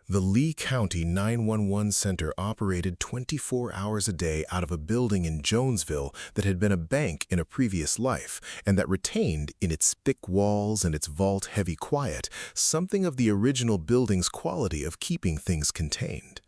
The Lee County 911 Center operated 24 hours a day out of a building in Jonesville that had been a bank in a previous life, and that retained, in its thick walls and its vault-heavy quiet, something of the original building's quality of keeping things contained.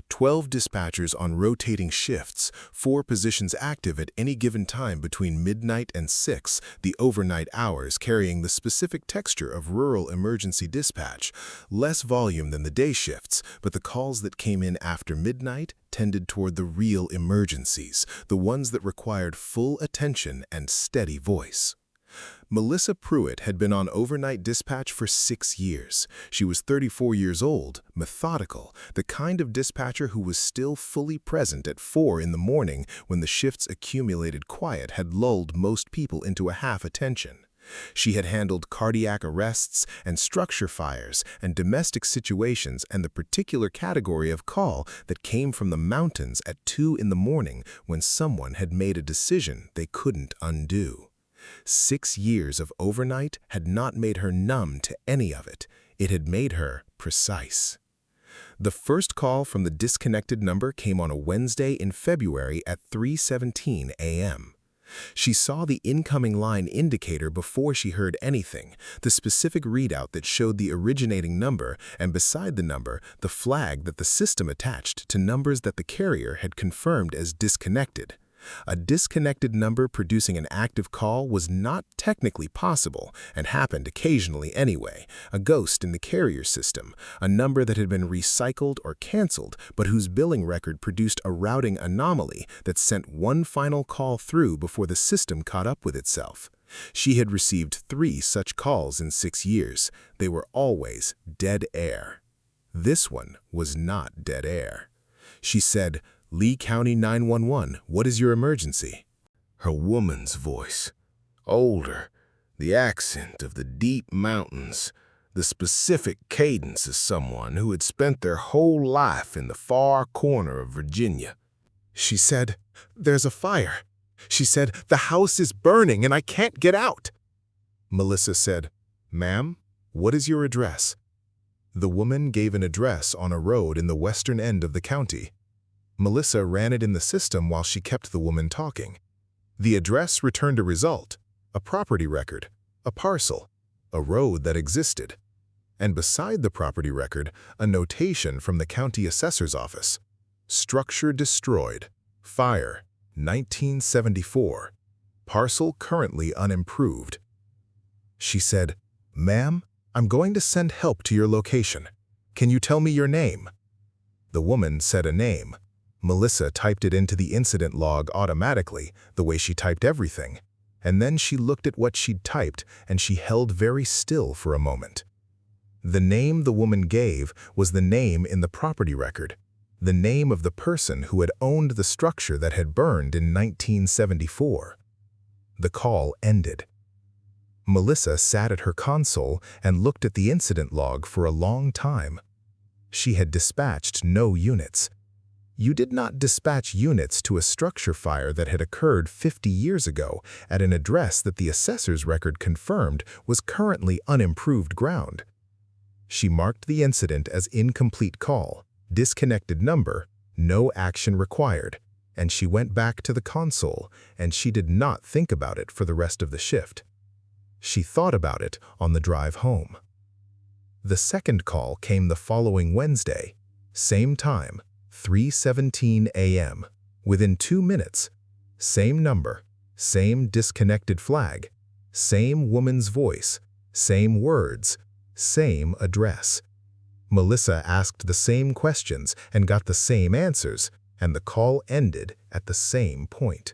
12 dispatchers on rotating shifts, 4 positions active at any given time between midnight and 6, the overnight hours carrying the specific texture of rural emergency dispatch. Less volume than the day shifts, but the calls that came in after midnight tended toward the real emergencies, the ones that required full attention and steady voice. Melissa Pruitt had been on overnight dispatch for 6 years. She was 34 years old, methodical, the kind of dispatcher who was still fully present at 4 in the morning when the shift's accumulated quiet had lulled most people into a half-attention. She had handled cardiac arrests and structure fires and domestic situations and the particular category of call that came from the mountains at 2 in the morning when someone had made a decision they couldn't undo. 6 years of overnight had not made her numb to any of it. It had made her precise. The first call from the disconnected number came on a Wednesday in February at 3:17 a.m. She saw the incoming line indicator before she heard anything, the specific readout that showed the originating number, and beside the number, the flag that the system attached to numbers that the carrier had confirmed as disconnected. A disconnected number producing an active call was not technically possible and happened occasionally anyway, a ghost in the carrier system, a number that had been recycled or canceled but whose billing record produced a routing anomaly that sent one final call through before the system caught up with itself. She had received 3 such calls in 6 years. They were always dead air. This one was not dead air. She said, "Lee County 911, what is your emergency?" Her woman's voice, older, the accent of the deep mountains, the specific cadence of someone who had spent their whole life in the far corner of Virginia. She said, "There's a fire." She said, "The house is burning and I can't get out." Melissa said, "Ma'am, what is your address?" The woman gave an address on a road in the western end of the county. Melissa ran it in the system while she kept the woman talking. The address returned a result, a property record, a parcel, a road that existed, and beside the property record, a notation from the county assessor's office. Structure destroyed. Fire, 1974. Parcel currently unimproved. She said, "Ma'am, I'm going to send help to your location. Can you tell me your name?" The woman said a name. Melissa typed it into the incident log automatically, the way she typed everything, and then she looked at what she'd typed and she held very still for a moment. The name the woman gave was the name in the property record, the name of the person who had owned the structure that had burned in 1974. The call ended. Melissa sat at her console and looked at the incident log for a long time. She had dispatched no units. You did not dispatch units to a structure fire that had occurred 50 years ago at an address that the assessor's record confirmed was currently unimproved ground. She marked the incident as incomplete call, disconnected number, no action required, and she went back to the console, and she did not think about it for the rest of the shift. She thought about it on the drive home. The second call came the following Wednesday, same time, 3:17 a.m. Within 2 minutes, same number, same disconnected flag, same woman's voice, same words, same address. Melissa asked the same questions and got the same answers, and the call ended at the same point.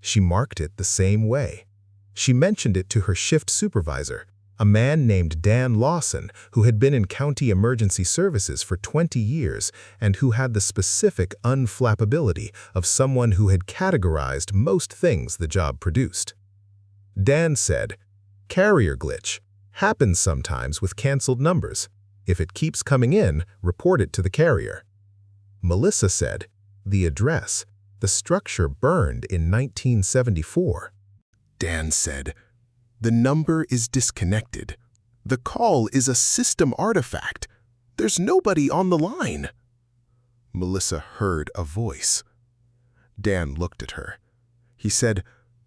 She marked it the same way. She mentioned it to her shift supervisor, a man named Dan Lawson, who had been in county emergency services for 20 years and who had the specific unflappability of someone who had categorized most things the job produced. Dan said, "Carrier glitch. Happens sometimes with canceled numbers. If it keeps coming in, report it to the carrier." Melissa said, "The address, the structure burned in 1974. Dan said, "The number is disconnected. The call is a system artifact. There's nobody on the line." Melissa heard a voice. Dan looked at her. He said,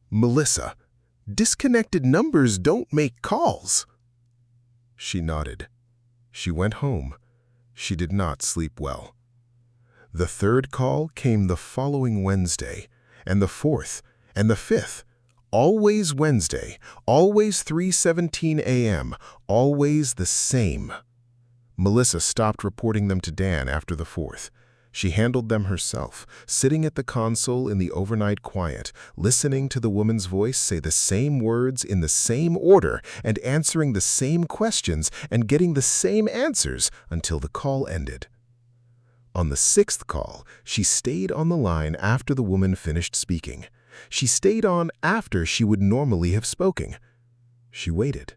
"Melissa, disconnected numbers don't make calls." She nodded. She went home. She did not sleep well. The third call came the following Wednesday, and the fourth, and the fifth. Always Wednesday, always 3:17 a.m., always the same. Melissa stopped reporting them to Dan after the fourth. She handled them herself, sitting at the console in the overnight quiet, listening to the woman's voice say the same words in the same order and answering the same questions and getting the same answers until the call ended. On the sixth call, she stayed on the line after the woman finished speaking. She stayed on after she would normally have spoken. She waited.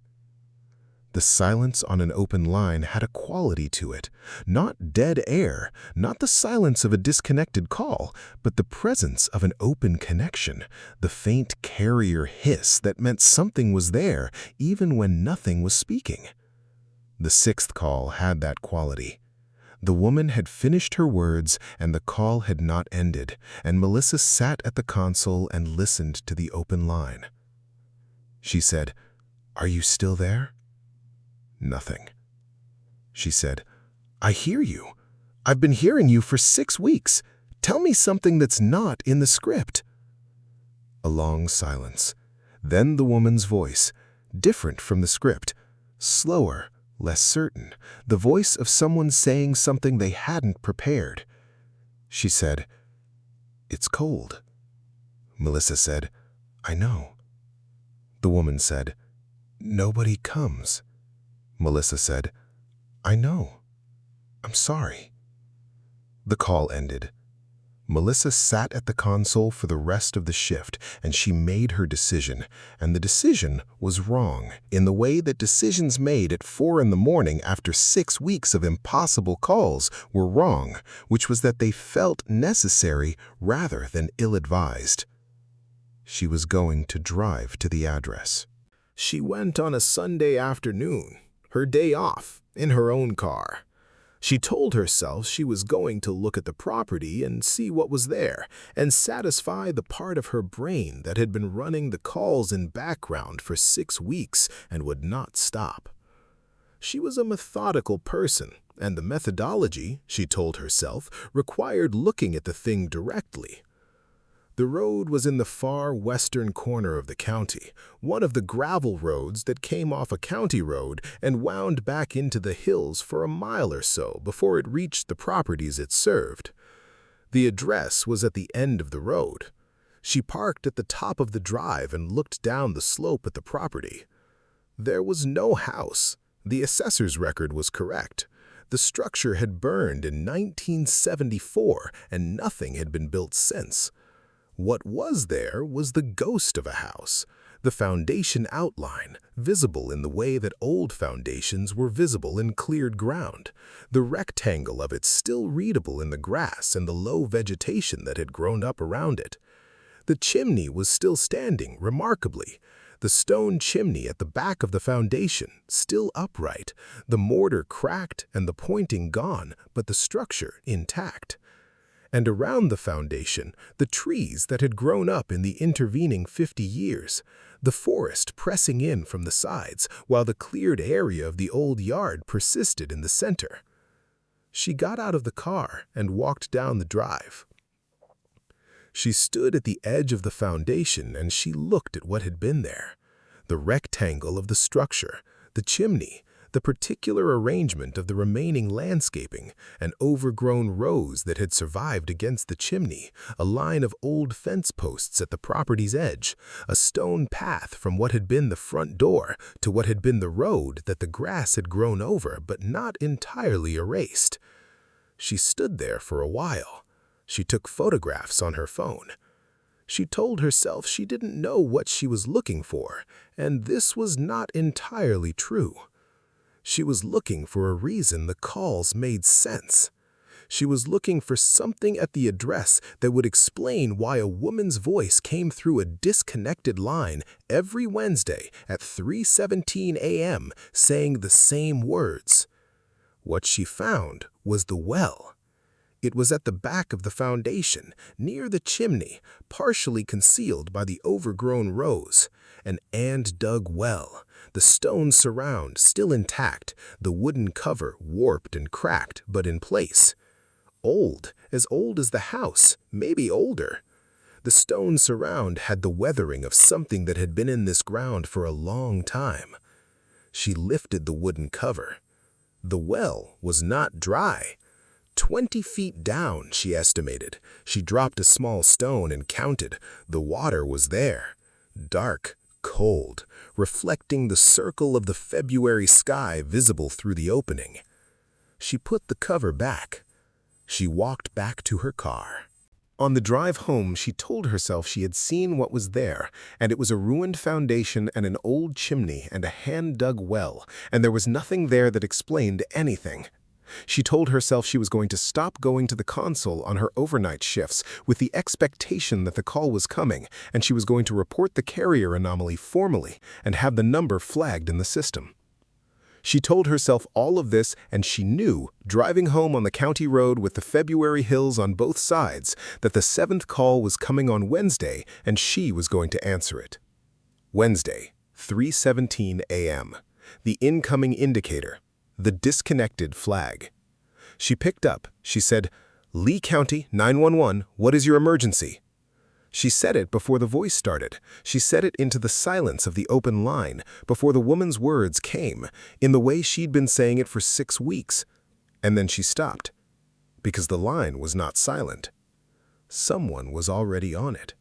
The silence on an open line had a quality to it, not dead air, not the silence of a disconnected call, but the presence of an open connection, the faint carrier hiss that meant something was there even when nothing was speaking. The sixth call had that quality. The woman had finished her words and the call had not ended, and Melissa sat at the console and listened to the open line. She said, "Are you still there?" Nothing. She said, "I hear you. I've been hearing you for 6 weeks. Tell me something that's not in the script." A long silence. Then the woman's voice, different from the script, slower, less certain, the voice of someone saying something they hadn't prepared. She said, "It's cold." Melissa said, "I know." The woman said, "Nobody comes." Melissa said, "I know. I'm sorry." The call ended. Melissa sat at the console for the rest of the shift, and she made her decision, and the decision was wrong in the way that decisions made at 4 in the morning after 6 weeks of impossible calls were wrong, which was that they felt necessary rather than ill-advised. She was going to drive to the address. She went on a Sunday afternoon, her day off, in her own car. She told herself she was going to look at the property and see what was there, and satisfy the part of her brain that had been running the calls in background for 6 weeks and would not stop. She was a methodical person, and the methodology, she told herself, required looking at the thing directly. The road was in the far western corner of the county, one of the gravel roads that came off a county road and wound back into the hills for a mile or so before it reached the properties it served. The address was at the end of the road. She parked at the top of the drive and looked down the slope at the property. There was no house. The assessor's record was correct. The structure had burned in 1974 and nothing had been built since. What was there was the ghost of a house, the foundation outline, visible in the way that old foundations were visible in cleared ground, the rectangle of it still readable in the grass and the low vegetation that had grown up around it. The chimney was still standing, remarkably, the stone chimney at the back of the foundation, still upright, the mortar cracked and the pointing gone, but the structure intact. And around the foundation, the trees that had grown up in the intervening 50 years, the forest pressing in from the sides, while the cleared area of the old yard persisted in the center. She got out of the car and walked down the drive. She stood at the edge of the foundation and she looked at what had been there. The rectangle of the structure, the chimney, the particular arrangement of the remaining landscaping, an overgrown rose that had survived against the chimney, a line of old fence posts at the property's edge, a stone path from what had been the front door to what had been the road that the grass had grown over but not entirely erased. She stood there for a while. She took photographs on her phone. She told herself she didn't know what she was looking for, and this was not entirely true. She was looking for a reason the calls made sense. She was looking for something at the address that would explain why a woman's voice came through a disconnected line every Wednesday at 3:17 a.m. saying the same words. What she found was the well. It was at the back of the foundation, near the chimney, partially concealed by the overgrown rows. An hand-dug well, the stone surround still intact, the wooden cover warped and cracked, but in place. Old as the house, maybe older. The stone surround had the weathering of something that had been in this ground for a long time. She lifted the wooden cover. The well was not dry. 20 feet down, she estimated. She dropped a small stone and counted. The water was there. Dark, cold, reflecting the circle of the February sky visible through the opening. She put the cover back. She walked back to her car. On the drive home, she told herself she had seen what was there, and it was a ruined foundation and an old chimney and a hand-dug well, and there was nothing there that explained anything. She told herself she was going to stop going to the console on her overnight shifts with the expectation that the call was coming, and she was going to report the carrier anomaly formally and have the number flagged in the system. She told herself all of this, and she knew, driving home on the county road with the February hills on both sides, that the 7th call was coming on Wednesday and she was going to answer it. Wednesday, 3:17 a.m. The incoming indicator. The disconnected flag. She picked up. She said, "Lee County, 911, what is your emergency?" She said it before the voice started. She said it into the silence of the open line, before the woman's words came, in the way she'd been saying it for 6 weeks. And then she stopped, because the line was not silent. Someone was already on it.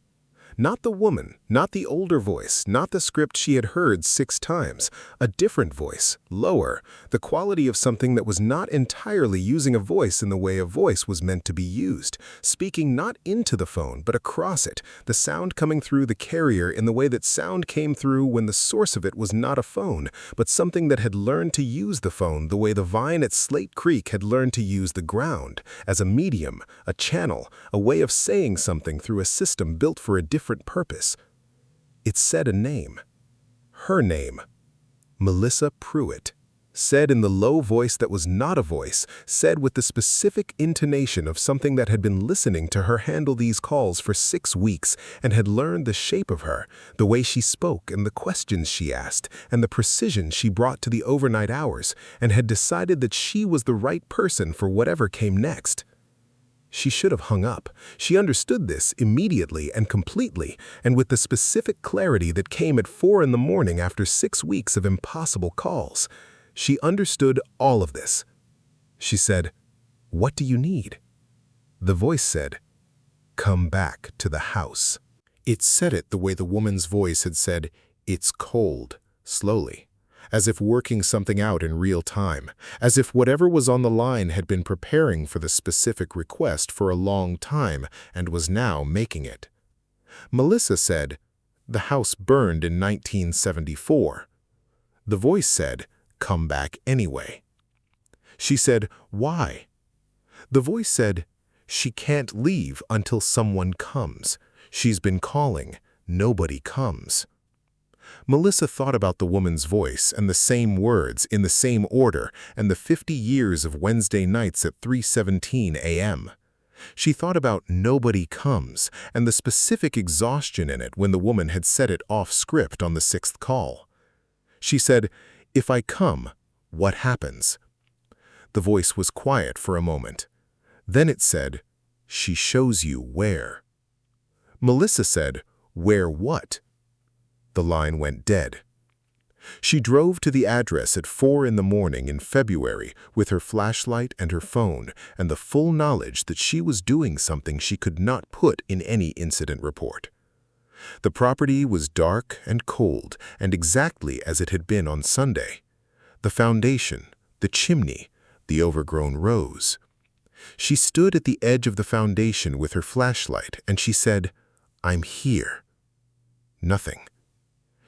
Not the woman, not the older voice, not the script she had heard 6 times. A different voice, lower, the quality of something that was not entirely using a voice in the way a voice was meant to be used, speaking not into the phone but across it, the sound coming through the carrier in the way that sound came through when the source of it was not a phone, but something that had learned to use the phone the way the vine at Slate Creek had learned to use the ground, as a medium, a channel, a way of saying something through a system built for a different purpose. It said a name. Her name. Melissa Pruitt. Said in the low voice that was not a voice, said with the specific intonation of something that had been listening to her handle these calls for 6 weeks and had learned the shape of her, the way she spoke and the questions she asked and the precision she brought to the overnight hours, and had decided that she was the right person for whatever came next. She should have hung up. She understood this immediately and completely, and with the specific clarity that came at 4 in the morning after 6 weeks of impossible calls. She understood all of this. She said, "What do you need?" The voice said, "Come back to the house." It said it the way the woman's voice had said, "It's cold," slowly, as if working something out in real time, as if whatever was on the line had been preparing for the specific request for a long time and was now making it. Melissa said, "The house burned in 1974. The voice said, "Come back anyway." She said, "Why?" The voice said, "She can't leave until someone comes. She's been calling. Nobody comes." Melissa thought about the woman's voice and the same words in the same order and the 50 years of Wednesday nights at 3:17 a.m. She thought about "nobody comes" and the specific exhaustion in it when the woman had said it off script on the 6th call. She said, "If I come, what happens?" The voice was quiet for a moment. Then it said, "She shows you where." Melissa said, "Where what?" The line went dead. She drove to the address at 4 in the morning in February with her flashlight and her phone and the full knowledge that she was doing something she could not put in any incident report. The property was dark and cold and exactly as it had been on Sunday. The foundation, the chimney, the overgrown rows. She stood at the edge of the foundation with her flashlight and she said, "I'm here." Nothing.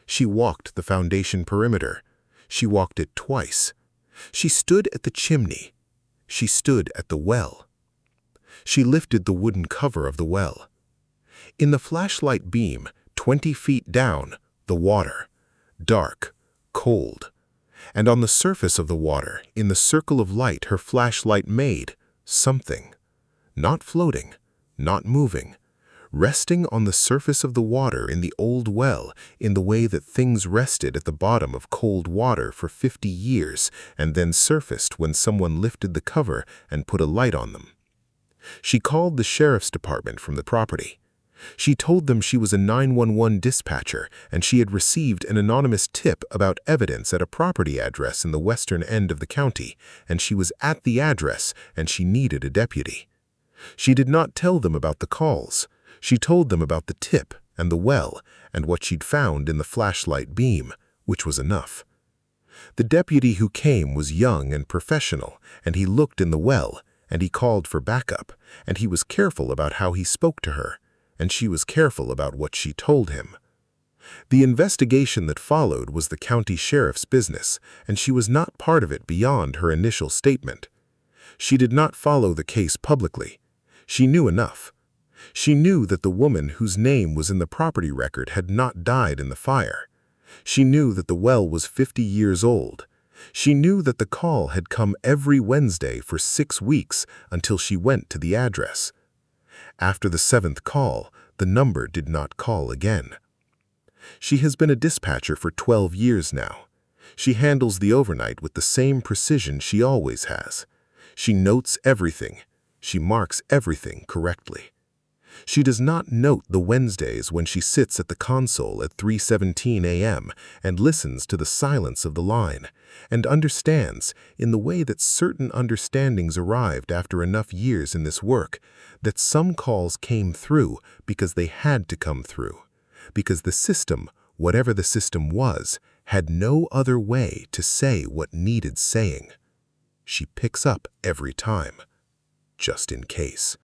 She walked the foundation perimeter. She walked it twice. She stood at the chimney. She stood at the well. She lifted the wooden cover of the well. In the flashlight beam, 20 feet down, the water. Dark, cold. And on the surface of the water, in the circle of light her flashlight made, something. Not floating, not moving. Resting on the surface of the water in the old well in the way that things rested at the bottom of cold water for 50 years and then surfaced when someone lifted the cover and put a light on them. She called the sheriff's department from the property. She told them she was a 911 dispatcher and she had received an anonymous tip about evidence at a property address in the western end of the county, and she was at the address and she needed a deputy. She did not tell them about the calls. She told them about the tip and the well and what she'd found in the flashlight beam, which was enough. The deputy who came was young and professional, and he looked in the well, and he called for backup, and he was careful about how he spoke to her, and she was careful about what she told him. The investigation that followed was the county sheriff's business, and she was not part of it beyond her initial statement. She did not follow the case publicly. She knew enough. She knew that the woman whose name was in the property record had not died in the fire. She knew that the well was 50 years old. She knew that the call had come every Wednesday for 6 weeks until she went to the address. After the 7th call, the number did not call again. She has been a dispatcher for 12 years now. She handles the overnight with the same precision she always has. She notes everything. She marks everything correctly. She does not note the Wednesdays when she sits at the console at 3:17 a.m. and listens to the silence of the line, and understands, in the way that certain understandings arrived after enough years in this work, that some calls came through because they had to come through, because the system, whatever the system was, had no other way to say what needed saying. She picks up every time, just in case.